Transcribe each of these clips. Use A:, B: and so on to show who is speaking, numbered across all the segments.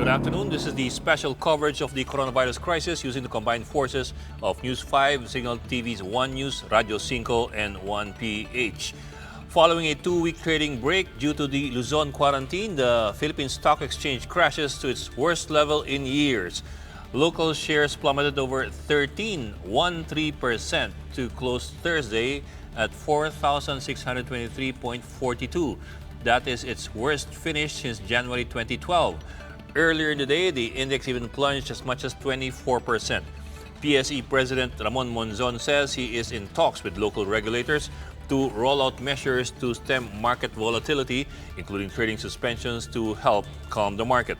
A: Good afternoon. This is the special coverage of the coronavirus crisis using the combined forces of News 5, Signal TV's 1 News, Radio 5, and 1PH. Following a 2-week trading break due to the Luzon quarantine, the Philippine Stock Exchange crashes to its worst level in years. Local shares plummeted over 13.13% to close Thursday at 4,623.42. That is its worst finish since January 2012. Earlier in the day, the index even plunged as much as 24%. PSE President Ramon Monzon says he is in talks with local regulators to roll out measures to stem market volatility, including trading suspensions to help calm the market.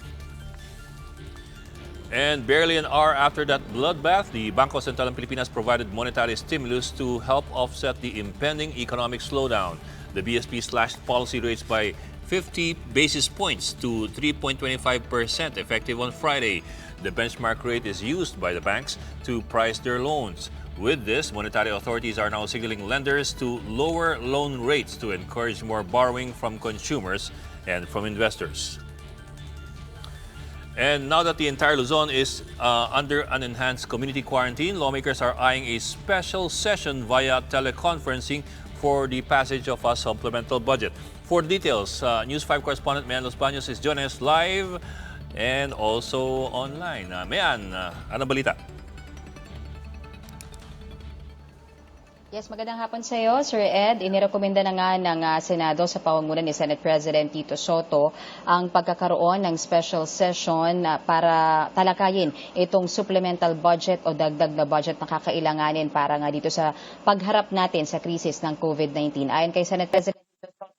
A: And barely an hour after that bloodbath, the Bangko Sentral ng Pilipinas provided monetary stimulus to help offset the impending economic slowdown. The BSP slashed policy rates by 50 basis points to 3.25% effective on Friday. The benchmark rate is used by the banks to price their loans. With this, monetary authorities are now signaling lenders to lower loan rates to encourage more borrowing from consumers and from investors. And now that the entire Luzon is under an enhanced community quarantine, lawmakers are eyeing a special session via teleconferencing for the passage of a supplemental budget. For details, News 5 correspondent Mayan Los Baños is joining us live and also online. Mayan, anong balita?
B: Yes, magandang hapon sa iyo, Sir Ed. Inirekomenda na nga ng Senado sa pamumuno ni Senate President Tito Soto ang pagkakaroon ng special session para talakayin itong supplemental budget o dagdag na budget na kakailanganin para nga dito sa pagharap natin sa krisis ng COVID-19. Ayon kay Senate President Tito Soto,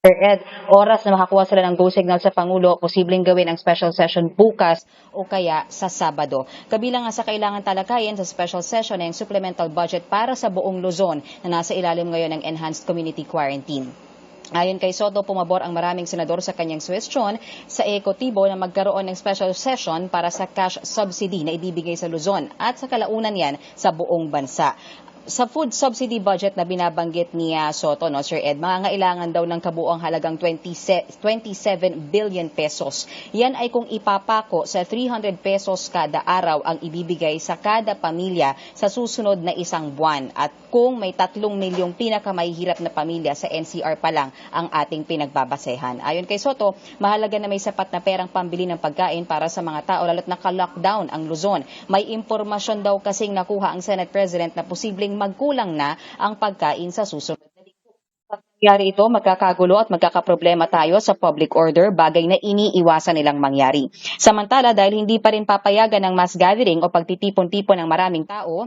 B: Sir Ed, oras na makakuha sila ng go signal sa Pangulo, posibleng gawin ang special session bukas o kaya sa Sabado. Kabilang nga sa kailangan talakayin sa special session ay ang supplemental budget para sa buong Luzon na nasa ilalim ngayon ng enhanced community quarantine. Ayon kay Soto, pumabor ang maraming senador sa kanyang suwestyon sa ekotibo na magkaroon ng special session para sa cash subsidy na ibibigay sa Luzon at sa kalaunan yan sa buong bansa. Sa food subsidy budget na binabanggit ni Soto, no, Sir Ed, mangangailangan daw ng kabuuang halagang 27 billion pesos. Yan ay kung ipapako sa 300 pesos kada araw ang ibibigay sa kada pamilya sa susunod na isang buwan. At kung may 3 milyong pinakamahihirap na pamilya sa NCR pa lang ang ating pinagbabasehan. Ayon kay Soto, mahalaga na may sapat na perang pambili ng pagkain para sa mga tao lalo't naka-lockdown ang Luzon. May impormasyon daw kasing nakuha ang Senate President na posibleng magkulang na ang pagkain sa susunod na linggo. Pag nangyari ito, magkakagulo at magkakaproblema tayo sa public order, bagay na iniiwasan nilang mangyari. Samantala, dahil hindi pa rin papayagan ng mass gathering o pagtitipon-tipon ng maraming tao,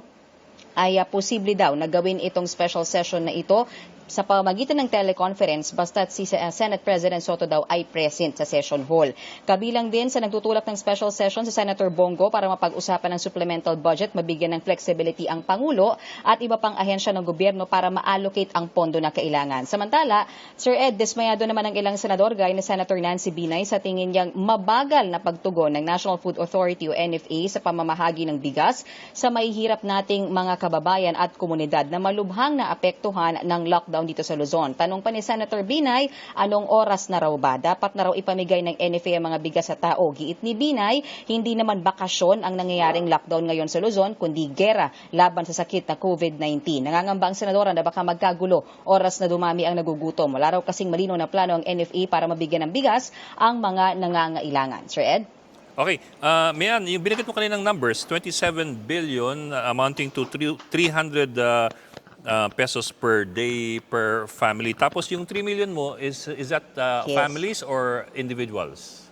B: ay posible daw na gawin itong special session na ito sa pamamagitan ng teleconference basta't si Senate President Soto daw ay present sa session hall. Kabilang din sa nagtutulak ng special session si Senator Bongo para mapag-usapan ng supplemental budget, mabigyan ng flexibility ang Pangulo at iba pang ahensya ng gobyerno para ma-allocate ang pondo na kailangan. Samantala, Sir Ed, dismayado naman ang ilang senador gaya ni Senator Nancy Binay sa tingin niyang mabagal na pagtugon ng National Food Authority o NFA sa pamamahagi ng bigas sa mahihirap nating mga kababayan at komunidad na malubhang naapektuhan ng lockdown dito sa Luzon. Tanong pa ni Senator Binay, anong oras na raw ba? Dapat na raw ipamigay ng NFA ang mga bigas sa tao. Giit ni Binay, hindi naman bakasyon ang nangyayaring lockdown ngayon sa Luzon, kundi gera laban sa sakit na COVID-19. Nangangamba ang senadora na baka magkagulo oras na dumami ang nagugutom. Wala raw kasing malinaw na plano ang NFA para mabigyan ng bigas ang mga nangangailangan. Sir Ed?
A: Okay, Mayan, yung binigit mo kaninang numbers, 27 billion amounting to 300 pesos per day per family. Tapos yung 3 million mo, is that
B: Yes.
A: families or individuals?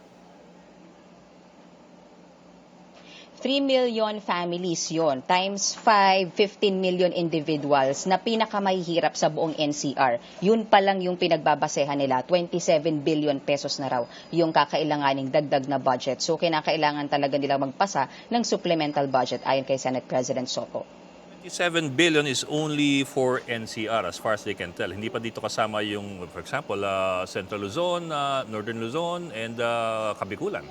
B: 3 million families yon times 5, 15 million individuals na pinakamahihirap sa buong NCR. Yun pa lang yung pinagbabasehan nila. 27 billion pesos na raw yung kakailanganing dagdag na budget. So kinakailangan talaga nila magpasa ng supplemental budget ayon kay Senate President Soto.
A: 27 billion is only for NCR as far as they can tell. Hindi pa dito kasama yung, for example, Central Luzon, Northern Luzon, and Kabikulan.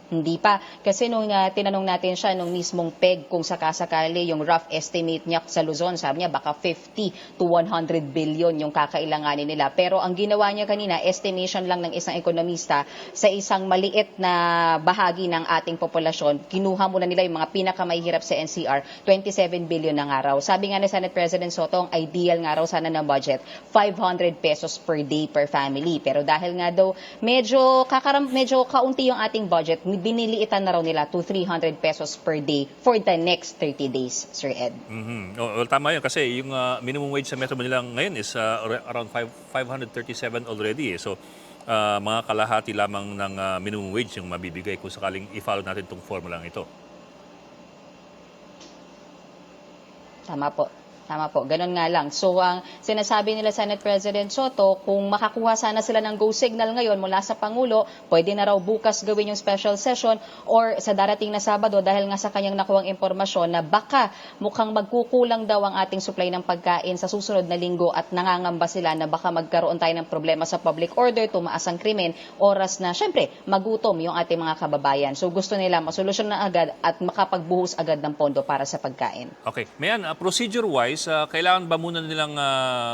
B: Hindi pa. Kasi nung tinanong natin siya, nung mismong PEG, kung sakasakali yung rough estimate niya sa Luzon, sabi niya baka 50 to 100 billion yung kakailanganin nila. Pero ang ginawa niya kanina, estimation lang ng isang ekonomista sa isang maliit na bahagi ng ating populasyon. Kinuha muna nila yung mga pinakamahihirap sa NCR, 27 billion na nga raw. Sabi nga ni Senate President Soto, ang ideal nga raw sana ng budget, 500 pesos per day per family. Pero dahil nga daw medyo kaunti yung ating budget, biniliitan na raw nila to 300 pesos per day for the next 30 days, Sir Ed.
A: Well, tama yun kasi yung minimum wage sa Metro Manila ngayon is around 537 already. So, mga kalahati lamang ng minimum wage yung mabibigay kung sakaling i-follow natin itong formulang ito.
B: Tama po. Tama po, ganun nga lang. So, ang sinasabi nila Senate President Soto, kung makakuha sana sila ng go signal ngayon mula sa Pangulo, pwede na raw bukas gawin yung special session or sa darating na Sabado dahil nga sa kanyang nakuhang impormasyon na baka mukhang magkukulang daw ang ating supply ng pagkain sa susunod na linggo at nangangamba sila na baka magkaroon tayo ng problema sa public order, tumaas ang krimen, oras na, syempre, magutom yung ating mga kababayan. So, gusto nila masolusyon na agad at makapagbuhos agad ng pondo para sa pagkain.
A: Okay. Mayan, procedure-wise, kailangan ba muna nilang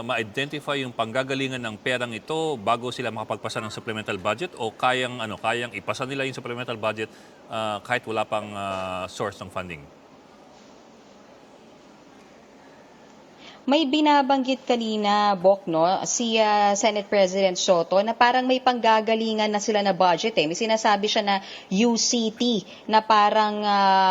A: ma-identify yung panggagalingan ng perang ito bago sila makapagpasa ng supplemental budget o kayang ipasa nila yung supplemental budget kahit wala pang source ng funding?
B: May binabanggit kanina, Bok, no, si Senate President Soto na parang may panggagalingan na sila na budget. May sinasabi siya na UCT na parang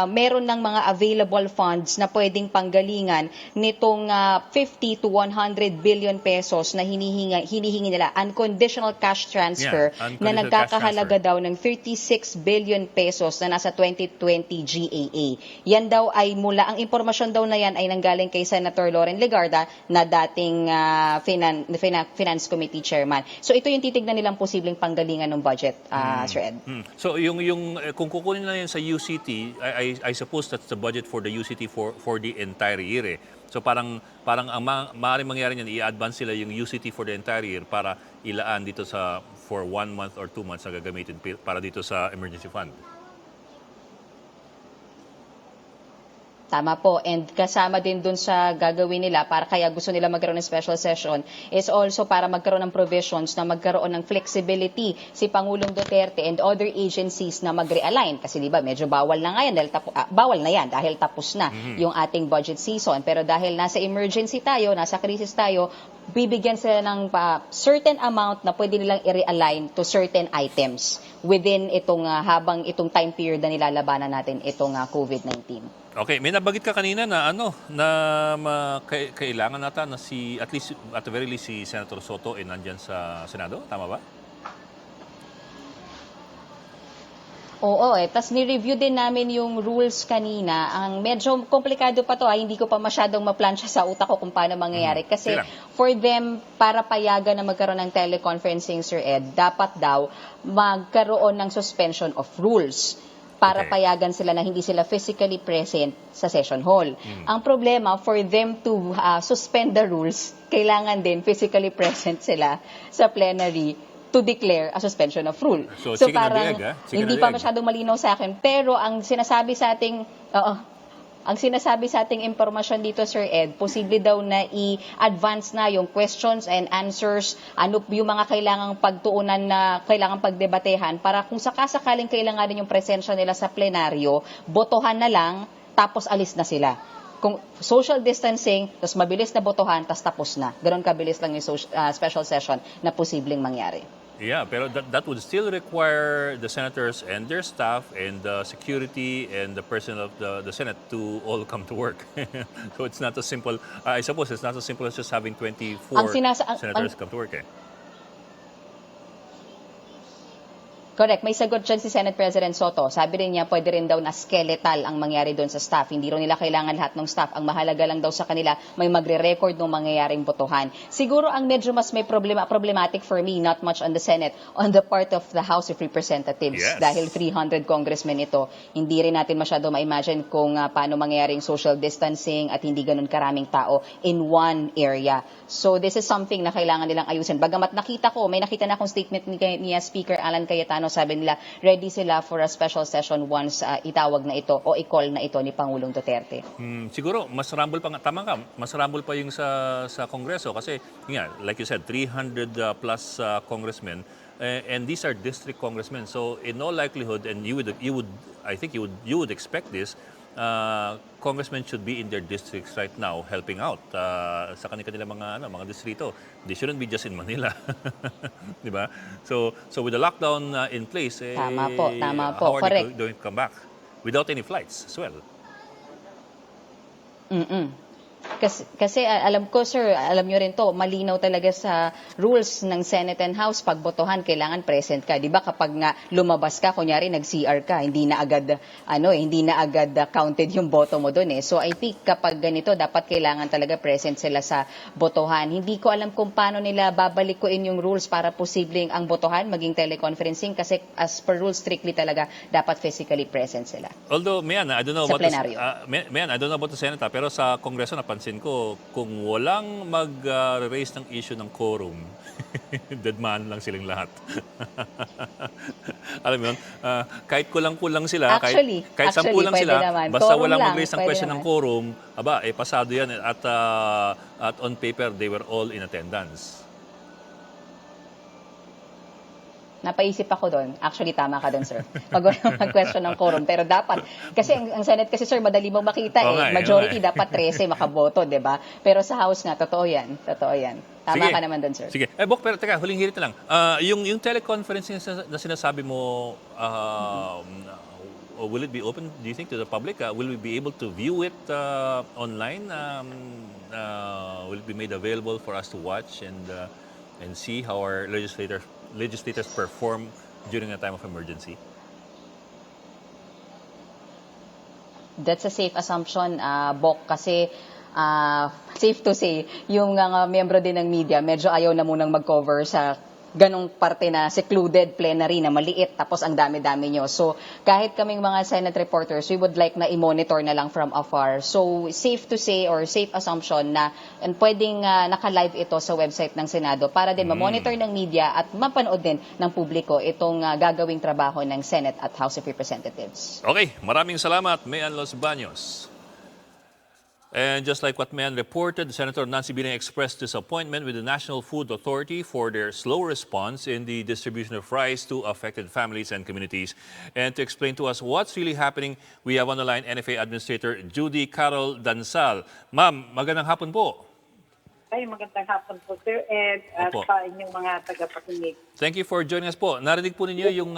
B: meron ng mga available funds na pwedeng panggalingan nitong 50 to 100 billion pesos na hinihingi nila. Unconditional cash transfer na nagkakahalaga daw ng 36 billion pesos na nasa 2020 GAA. Yan daw ay mula, ang impormasyon daw na yan ay nanggaling kay Senator Loren Legarda na dating Finance Committee Chairman. So ito yung titignan nilang posibleng panggalingan ng budget, Sir Ed.
A: So yung kung kukunin na yan sa UCT, I suppose that's the budget for the UCT for the entire year. So parang ang maaaring mangyari niyan, i-advance sila yung UCT for the entire year para ilaan dito for 1 month or 2 months na gagamitin para dito sa emergency fund.
B: Tama po. And kasama din dun sa gagawin nila para kaya gusto nila magkaroon ng special session is also para magkaroon ng provisions na magkaroon ng flexibility si Pangulong Duterte and other agencies na mag-realign. Kasi di ba medyo bawal na nga yan dahil tapos na yung ating budget season. Pero dahil nasa emergency tayo, nasa crisis tayo, bibigyan sila ng certain amount na pwede nilang i-realign to certain items within itong habang itong time period na nilalabanan natin itong COVID-19.
A: Okay, may nabagit ka kanina na kailangan nata na at the very least si Senator Soto nandyan sa Senado, tama ba?
B: Oo, tas ni-review din namin yung rules kanina. Ang medyo komplikado pa to, hindi ko pa masyadong maplansya sa utak ko kung paano mangyayari. Kasi for them, para payagan na magkaroon ng teleconferencing, Sir Ed, dapat daw magkaroon ng suspension of rules para payagan sila na hindi sila physically present sa session hall. Ang problema, for them to suspend the rules, kailangan din physically present sila sa plenary to declare a suspension of rule. So parang hindi pa masyadong malinaw sa akin. Pero ang sinasabi sa ating impormasyon dito, Sir Ed, posible daw na i-advance na yung questions and answers, ano yung mga kailangang pagtuunan na kailangang pagdebatehan para kung sakasakaling kailangan yung presensya nila sa plenaryo, botohan na lang, tapos alis na sila. Kung social distancing, tapos mabilis na botohan, tapos tapos na. Ganon kabilis lang yung special session na posibleng mangyari.
A: Yeah, pero that would still require the senators and their staff and the security and the personnel of the Senate to all come to work. So it's not as simple, I suppose it's not as simple as just having 24 senators come to work.
B: Correct. May sagot dyan si Senate President Soto. Sabi rin niya, pwede rin daw na skeletal ang mangyari doon sa staff. Hindi rin nila kailangan lahat ng staff. Ang mahalaga lang daw sa kanila, may magre-record ng mangyayaring botohan. Siguro ang medyo mas may problematic for me, not much on the Senate, on the part of the House of Representatives.
A: Yes.
B: Dahil 300 congressmen ito, hindi rin natin masyado ma-imagine kung paano mangyayaring social distancing at hindi ganun karaming tao in one area. So this is something na kailangan nilang ayusin. Bagamat nakita ko, may nakita na akong statement ni Speaker Alan Cayetano sabi nila ready sila for a special session once itawag na ito o i-call na ito ni Pangulong Duterte.
A: Siguro mas rumble pa nga, tama ka, mas rumble pa yung sa Kongreso kasi like you said 300 plus congressmen and these are district congressmen. So in all likelihood, and you would I think you would expect this, congressmen should be in their districts right now helping out sa kanilang mga distrito. They shouldn't be just in Manila. Di ba? So with the lockdown in place,
B: Tama po,
A: how are
B: correct.
A: they going to come back without any flights as well?
B: Kasi alam ko, sir, alam nyo rin to, malinaw talaga sa rules ng Senate and House, pagbotohan, kailangan present ka. Di ba kapag nga lumabas ka, kunyari nag-CR ka, hindi na agad counted yung boto mo doon eh. So I think kapag ganito, dapat kailangan talaga present sila sa botohan. Hindi ko alam kung paano nila babalikuin yung rules para posibleng ang botohan maging teleconferencing kasi as per rules, strictly talaga dapat physically present sila.
A: Although, Mayan, I don't know
B: Sa
A: about
B: plenaryo.
A: Mayan, I don't know about the Senate, pero sa Kongreso napansin ko kung walang mag-raise ng issue ng quorum, deadman lang silang lahat. Alam mo yun, kahit kulang-kulang sila,
B: Actually,
A: kahit 10 lang
B: pwede
A: sila,
B: naman.
A: basta
B: Quorum
A: walang
B: lang,
A: mag-raise ng
B: pwede
A: question
B: naman.
A: ng quorum, pasado yan at on paper they were all in attendance.
B: Napaisip ako doon. Actually, tama ka doon, sir. Pag mag-question ng quorum. Pero dapat, kasi ang Senate kasi, sir, madali mo makita Majority dapat 13 makaboto, di ba? Pero sa House nga, totoo yan. Tama ka naman doon, sir.
A: Sige. Bok, pero teka, huling hirit na lang. Yung teleconferencing na sinasabi mo, will it be open, do you think, to the public? Will we be able to view it online? Will it be made available for us to watch and see how our legislators perform during a time of emergency?
B: That's a safe assumption, Bok, kasi safe to say, yung miyembro din ng media, medyo ayaw na munang mag-cover sa ganong parte na secluded plenary na maliit tapos ang dami-dami nyo. So kahit kaming mga Senate reporters, we would like na i-monitor na lang from afar. So safe to say or safe assumption na pwedeng naka-live ito sa website ng Senado para din ma-monitor ng media at mapanood din ng publiko itong gagawing trabaho ng Senate at House of Representatives.
A: Okay, maraming salamat, Mayan Los Baños. And just like what Mayan reported, Senator Nancy Binay expressed disappointment with the National Food Authority for their slow response in the distribution of rice to affected families and communities. And to explain to us what's really happening, we have on the line NFA Administrator Judy Carol Dansal. Ma'am, magandang hapon po.
C: Ay, magandang hapon po, Sir Ed, at sa inyong mga tagapakinig.
A: Thank you for joining us po. Narinig po ninyo yung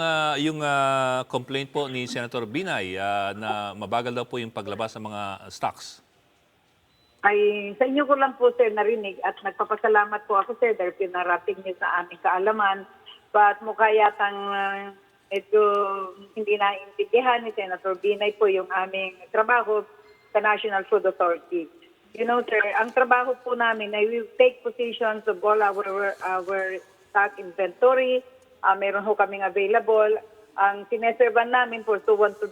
A: complaint po ni Senator Binay na mabagal daw po yung paglabas ng mga stocks.
C: Ay, sa inyo ko lang po, Sir, narinig at nagpapasalamat po ako, Sir, dahil pinarating niyo sa aming kaalaman. But mukha yatang ito hindi naintindihan ni Senator Binay po yung aming trabaho sa National Food Authority. You know, Sir, ang trabaho po namin ay we take positions of all our stock inventory. Meron ho kaming available. Ang sineservan namin pursuant to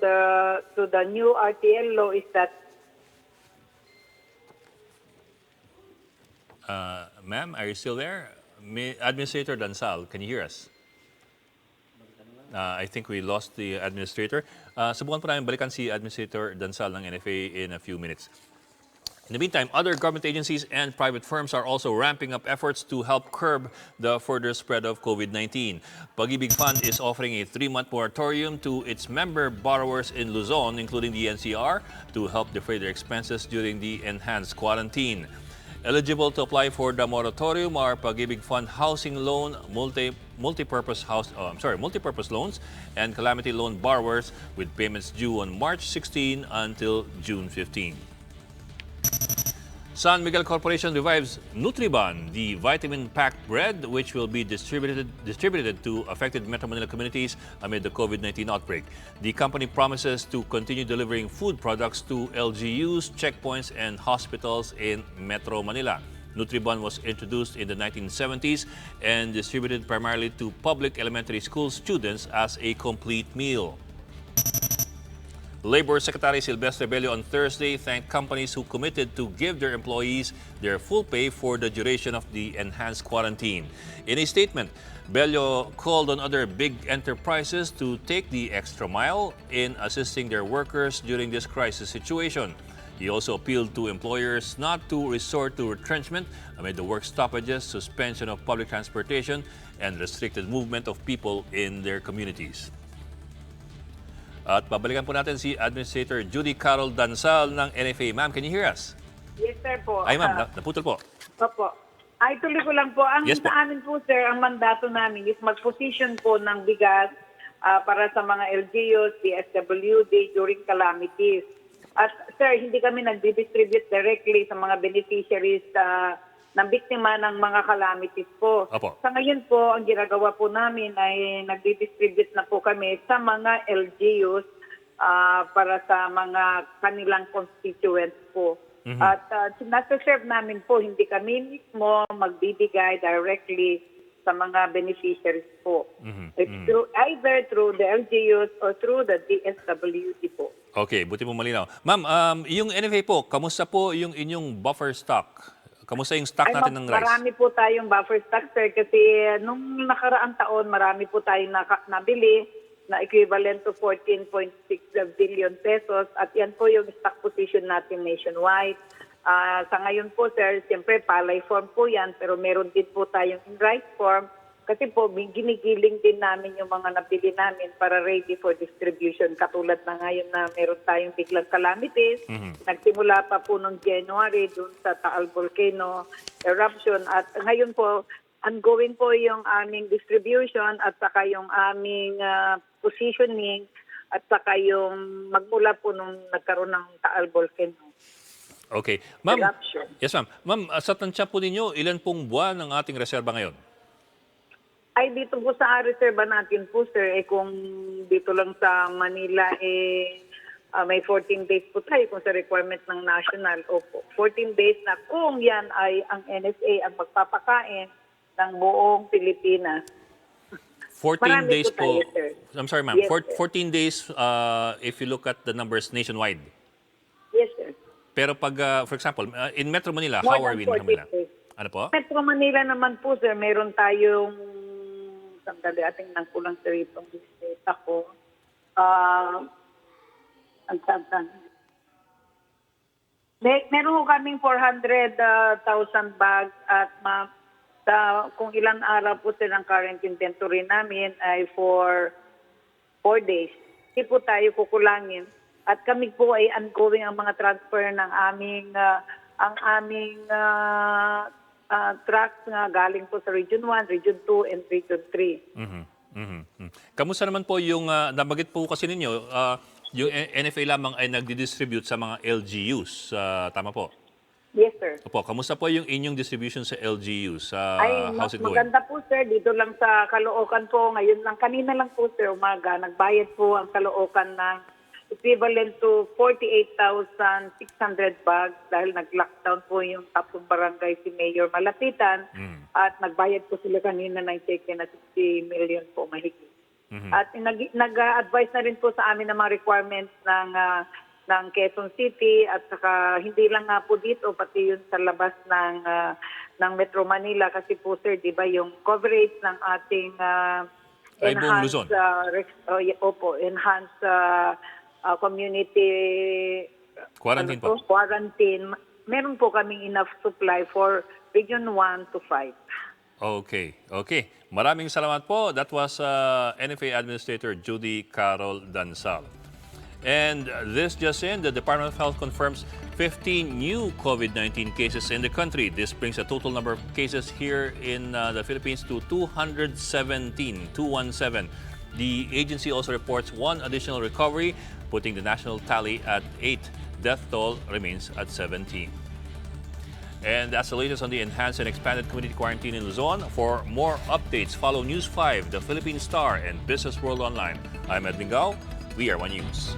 C: the new RTL law is that
A: Ma'am, are you still there? Administrator Dansal, can you hear us? I think we lost the administrator. Subukan po namin balikan si Administrator Dansal ng NFA in a few minutes. In the meantime, other government agencies and private firms are also ramping up efforts to help curb the further spread of COVID-19. PAG-IBIG Fund is offering a 3-month moratorium to its member borrowers in Luzon, including the NCR, to help defray their expenses during the enhanced quarantine. Eligible to apply for the moratorium are PAG-IBIG Fund housing loan, multi-purpose loans, and calamity loan borrowers with payments due on March 16 until June 15. San Miguel Corporation revives Nutriban, the vitamin-packed bread which will be distributed to affected Metro Manila communities amid the COVID-19 outbreak. The company promises to continue delivering food products to LGUs, checkpoints, and hospitals in Metro Manila. Nutriban was introduced in the 1970s and distributed primarily to public elementary school students as a complete meal. Labor Secretary Silvestre Bello on Thursday thanked companies who committed to give their employees their full pay for the duration of the enhanced quarantine. In a statement, Bello called on other big enterprises to take the extra mile in assisting their workers during this crisis situation. He also appealed to employers not to resort to retrenchment amid the work stoppages, suspension of public transportation, and restricted movement of people in their communities. At babalikan po natin si Administrator Judy Carol Dansal ng NFA. Ma'am, can you hear us?
C: Yes, sir po.
A: Ay ma'am, naputol po.
C: Opo. Ay, tuloy ko lang po.
A: Yes po.
C: Sa amin po, sir, ang mandato namin is mag-position po ng bigas para sa mga LGUs, DSWD during calamities. At sir, hindi kami nag-distribute directly sa mga beneficiaries ng biktima ng mga calamities po.
A: Opo.
C: Sa ngayon po, ang ginagawa po namin ay nag-distribute na po kami sa mga LGUs para sa mga kanilang constituents po.
A: Mhm.
C: At nasa-serve namin po, hindi kami mismo magbibigay directly sa mga beneficiaries po. It's either through the LGUs or through the DSWD po.
A: Okay, buti mo malinaw. Ma'am, yung NFA po, kamusta po yung inyong buffer stock? Kamusta yung stock natin ng rice?
C: Marami po tayong buffer stock, sir, kasi nung nakaraang taon, marami po tayong nabili na equivalent to 14.6 billion pesos. At yan po yung stock position natin nationwide. Sa ngayon po, sir, siyempre palay form po yan, pero meron din po tayong in rice form. Kasi po, ginigiling din namin yung mga nabili namin para ready for distribution. Katulad na ngayon na meron tayong biglang calamities. Nagsimula pa po noong January dun sa Taal Volcano eruption. At ngayon po, ongoing po yung aming distribution at saka yung aming positioning at saka yung magmula po nung nagkaroon ng Taal Volcano.
A: Okay. Ma'am,
C: Eruption.
A: yes ma'am. Ma'am, sa tansya po ninyo, ilan pong buwan ang ating reserba ngayon?
C: Ay, dito po sa reserva natin po, sir, kung dito lang sa Manila, may 14 days po tayo kung sa requirement ng national. Opo, 14 days na kung yan ay ang NSA ang magpapakain ng buong Pilipinas.
A: 14
C: Marami
A: days
C: po
A: po.
C: tayo, sir.
A: I'm sorry ma'am,
C: Yes, sir.
A: 14 days if you look at the numbers nationwide.
C: Yes, sir.
A: Pero pag, for example, in Metro Manila,
C: More
A: how are
C: than
A: we in Metro
C: 14
A: Manila?
C: days.
A: Ano po?
C: Metro Manila naman po, sir, meron tayong sandali ating nang kulang sa itong data ko. Meron ko kaming 400,000 bags at kung ilang araw po silang current inventory namin ay for 4 days. Hindi po tayo kukulangin. At kami po ay ongoing ang mga transfer ng aming trucks nga galing po sa Region 1, Region 2, and Region 3.
A: Kamusta naman po yung, nabanggit po kasi ninyo, yung NFA lamang ay nagdi-distribute sa mga LGUs. Tama po?
C: Yes, sir.
A: Opo, kamusta po yung inyong distribution sa LGUs? How's it going?
C: Maganda po, sir. Dito lang sa Caloocan po. Ngayon lang, kanina lang po, sir, umaga. Nagbayad po ang Caloocan ng equivalent to 48,600 bags dahil nag-lockdown po yung tatlong barangay si Mayor Malapitan at nagbayad po sila kanina ng cheque na 60 million po mahigit. At nag-advise na rin po sa amin ng mga requirements ng Quezon City at saka hindi lang nga po dito pati yun sa labas ng Metro Manila kasi po, sir, di ba yung coverage ng ating enhanced community
A: Quarantine po.
C: Quarantine. Meron po kaming enough supply for Region 1 to 5.
A: Okay. Maraming salamat po. That was NFA Administrator Judy Carol Dansal. And this just in, the Department of Health confirms 15 new COVID-19 cases in the country. This brings the total number of cases here in the Philippines to 217. The agency also reports one additional recovery, putting the national tally at 8. Death toll remains at 17. And that's the latest on the enhanced and expanded community quarantine in Luzon. For more updates, follow News 5, The Philippine Star, and Business World Online. I'm Edwin Gao. We are One News.